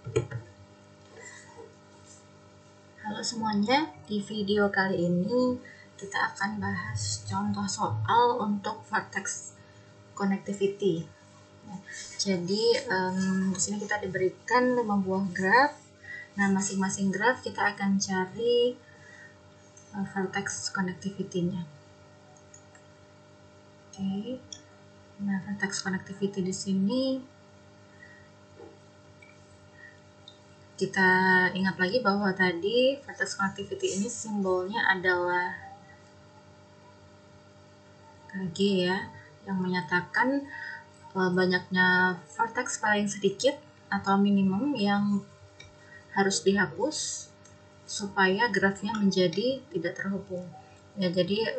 Halo semuanya, di video kali ini kita akan bahas contoh soal untuk vertex connectivity. Jadi di sini kita diberikan 5 buah graf. Nah, masing-masing graf kita akan cari vertex connectivity-nya. Oke. Nah, vertex connectivity di sini kita ingat lagi bahwa tadi vertex connectivity ini simbolnya adalah KG ya, yang menyatakan banyaknya vertex paling sedikit atau minimum yang harus dihapus supaya grafnya menjadi tidak terhubung. Ya, jadi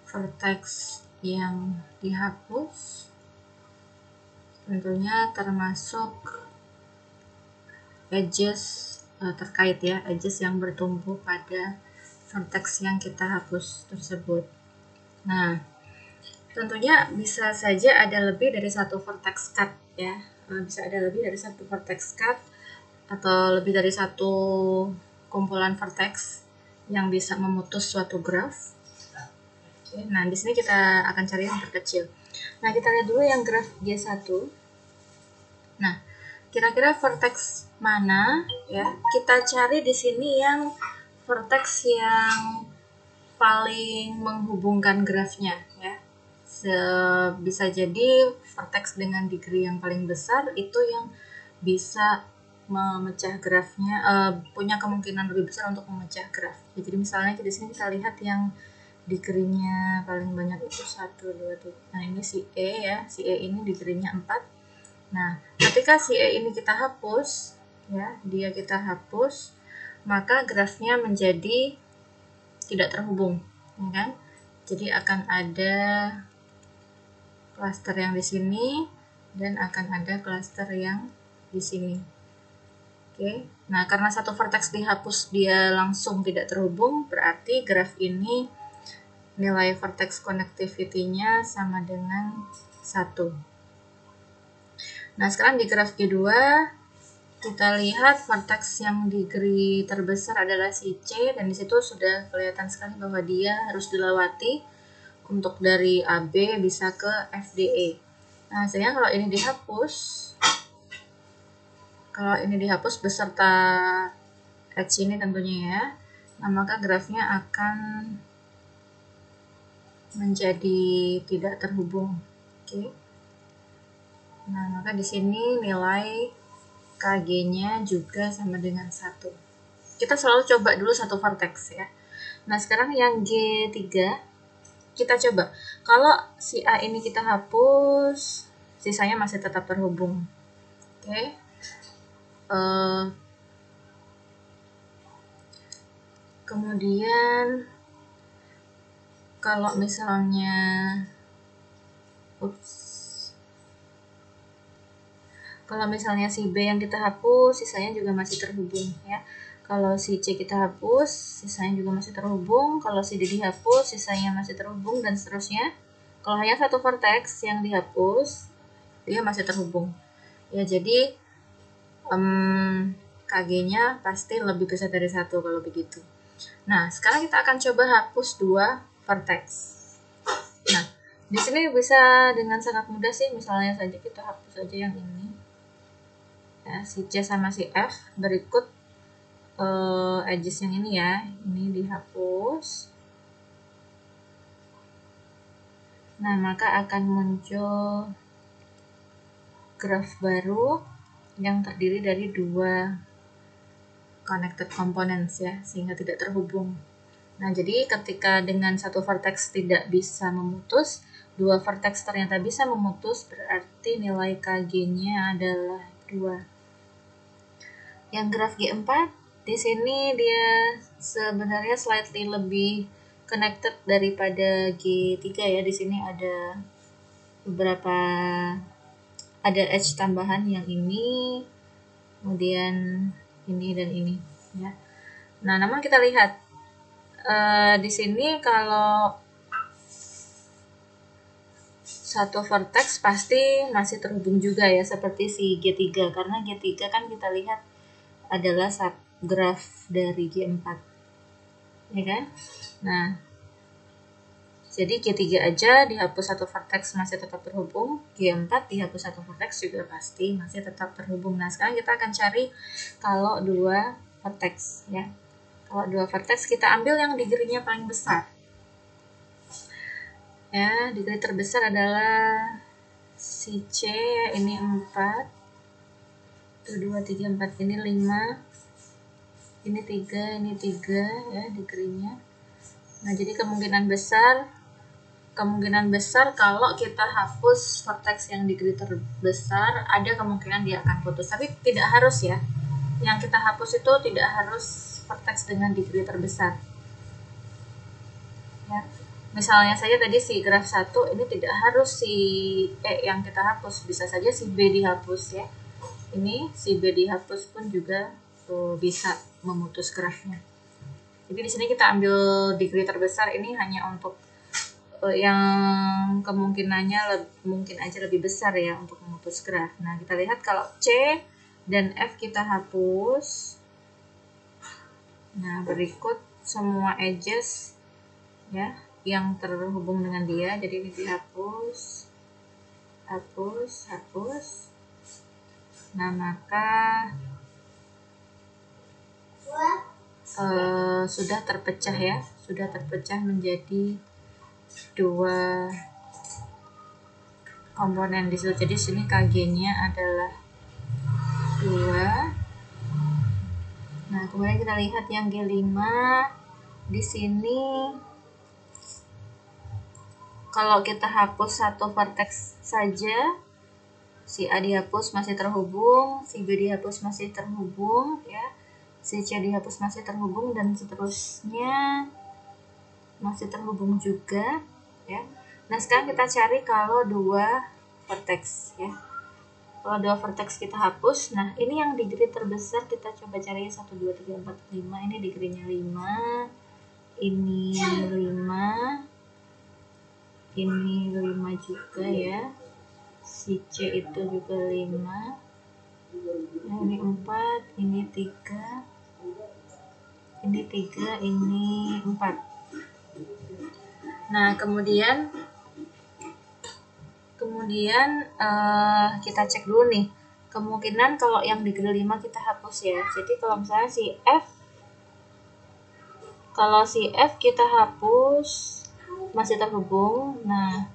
vertex yang dihapus tentunya termasuk edges terkait ya, edges yang bertumpu pada vertex yang kita hapus tersebut. Nah, tentunya bisa saja ada lebih dari satu vertex cut ya, bisa ada lebih dari satu vertex cut atau lebih dari satu kumpulan vertex yang bisa memutus suatu graf. Oke, nah di sini kita akan cari yang terkecil. Nah, kita lihat dulu yang graf G1. Nah, kira-kira vertex mana ya? Kita cari di sini yang vertex yang paling menghubungkan grafnya ya. Bisa jadi vertex dengan degree yang paling besar itu yang bisa memecah grafnya, punya kemungkinan lebih besar untuk memecah graf. Jadi misalnya di sini kita lihat yang degree-nya paling banyak itu 1, 2, 3. Nah, ini si E ya, si E ini degree-nya 4. Nah, ketika si E ini kita hapus ya, dia kita hapus, maka grafnya menjadi tidak terhubung, ya kan? Jadi akan ada klaster yang di sini dan akan ada klaster yang di sini. Oke. Nah, karena satu vertex dihapus dia langsung tidak terhubung, berarti graf ini nilai vertex connectivity-nya sama dengan 1. Nah, sekarang di graf G2 kita lihat vertex yang degree terbesar adalah si C, dan disitu sudah kelihatan sekali bahwa dia harus dilewati untuk dari AB bisa ke FDE. Nah, sehingga kalau ini dihapus beserta edge ini tentunya ya, nah maka grafnya akan menjadi tidak terhubung. Oke. Nah, maka di sini nilai KG-nya juga sama dengan 1. Kita selalu coba dulu satu vertex ya. Nah, sekarang yang G3 kita coba. Kalau si A ini kita hapus, sisanya masih tetap terhubung. Oke. Kemudian kalau misalnya kalau misalnya si B yang kita hapus, sisanya juga masih terhubung ya. Kalau si C kita hapus, sisanya juga masih terhubung. Kalau si D dihapus, sisanya masih terhubung, dan seterusnya. Kalau hanya satu vertex yang dihapus, dia masih terhubung. Ya, jadi KG-nya pasti lebih besar dari 1 kalau begitu. Nah, sekarang kita akan coba hapus 2 vertex. Nah, di sini bisa dengan sangat mudah sih, misalnya saja kita hapus saja yang ini. Ya, si C sama si F, berikut edges yang ini ya, ini dihapus. Nah, maka akan muncul graf baru yang terdiri dari 2 connected components ya, sehingga tidak terhubung. Nah, jadi ketika dengan satu vertex tidak bisa memutus, 2 vertex ternyata bisa memutus, berarti nilai KG-nya adalah 2. Yang graf G4, di sini dia sebenarnya slightly lebih connected daripada G3 ya. Di sini ada beberapa, ada edge tambahan yang ini, kemudian ini dan ini ya. Nah, namun kita lihat di sini kalau satu vertex pasti masih terhubung juga ya, seperti si G3, karena G3 kan kita lihat adalah graf dari G4, ya kan? Nah, jadi G3 aja dihapus satu vertex masih tetap terhubung, G4 dihapus satu vertex juga pasti masih tetap terhubung. Nah, sekarang kita akan cari kalau dua vertex ya. Kalau dua vertex kita ambil yang degree-nya paling besar. Ya, degree terbesar adalah si C, ini 4. 1 2 3 4 ini 5. Ini 3, ini 3 ya degree-nya. Nah, jadi kemungkinan besar kalau kita hapus vertex yang degree terbesar, ada kemungkinan dia akan putus. Tapi tidak harus ya. Yang kita hapus itu tidak harus vertex dengan degree terbesar. Ya. Misalnya saja tadi si graf 1 ini tidak harus si E yang kita hapus, bisa saja si B dihapus ya. Ini si B dihapus pun juga bisa memutus grafnya. Jadi di sini kita ambil degree terbesar ini hanya untuk yang kemungkinannya mungkin aja lebih besar ya untuk memutus graf. Nah, kita lihat kalau C dan F kita hapus. Nah, berikut semua edges ya yang terhubung dengan dia. Jadi ini dihapus, hapus. Nah, maka sudah terpecah ya, sudah terpecah menjadi dua komponen di situ. Jadi sini KG-nya adalah 2. Nah, kemudian kita lihat yang G5 di sini. Kalau kita hapus satu vertex saja, si A dihapus masih terhubung, si B dihapus masih terhubung ya. Si C dihapus masih terhubung dan seterusnya masih terhubung juga ya. Nah, sekarang kita cari kalau dua vertex ya. Kalau dua vertex kita hapus, nah ini yang degree terbesar kita coba cari 1 2 3 4 5. Ini degree-nya 5. Ini 5. Ini 5 juga ya. Si C itu juga 5. Nah, ini 4, ini 3. Ini 3, ini 4. Nah, kemudian kita cek dulu nih. Kemungkinan kalau yang degree 5 kita hapus ya. Jadi kalau misalnya si F kita hapus masih terhubung. Nah,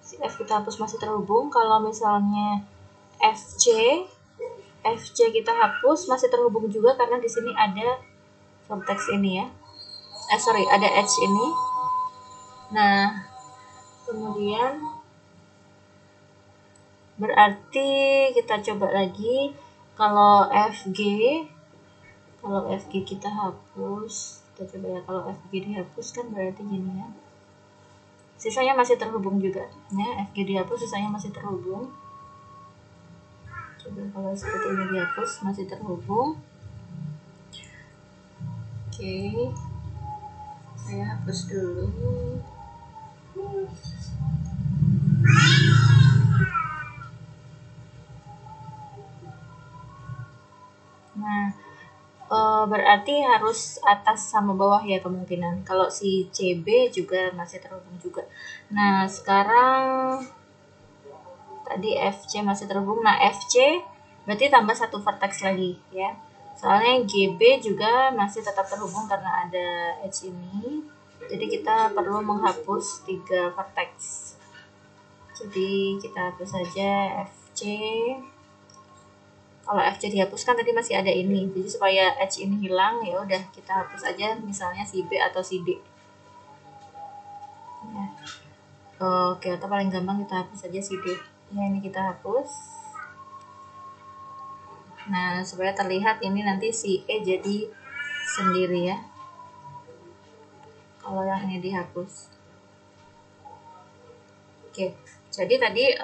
si F kita hapus masih terhubung. Kalau misalnya FC kita hapus masih terhubung juga karena di sini ada vertex ini ya. Ada edge ini. Nah, kemudian berarti kita coba lagi kalau FG kita hapus. Kita coba ya, kalau FG dihapus kan berarti gini ya. Sisanya masih terhubung juga. Ya, FG dihapus sisanya masih terhubung. Coba kalau seperti ini dihapus masih terhubung. Oke. Saya hapus dulu. Nah, berarti harus atas sama bawah ya kemungkinan. Kalau si CB juga masih terhubung juga. Nah, sekarang tadi FC masih terhubung. Nah, FC berarti tambah satu vertex lagi ya. Soalnya GB juga masih tetap terhubung karena ada edge ini. Jadi kita perlu menghapus 3 vertex. Jadi kita hapus saja FC. Kalau FC dihapuskan tadi masih ada ini. Jadi supaya edge ini hilang ya udah kita hapus aja misalnya si B atau si D. Ya. Oke, atau paling gampang kita hapus aja si D. Ya, ini kita hapus. Nah, supaya terlihat ini nanti si E jadi sendiri ya. Kalau yang ini dihapus. Oke, jadi tadi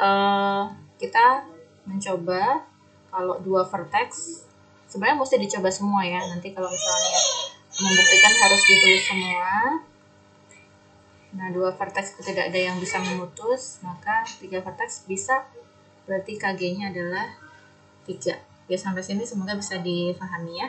kita mencoba kalau dua vertex. Sebenarnya mesti dicoba semua ya. Nanti kalau misalnya membuktikan harus ditulis semua. Nah, 2 vertex itu tidak ada yang bisa memutus, maka 3 vertex bisa, berarti KG-nya adalah 3. Oke, sampai sini semoga bisa dipahami ya.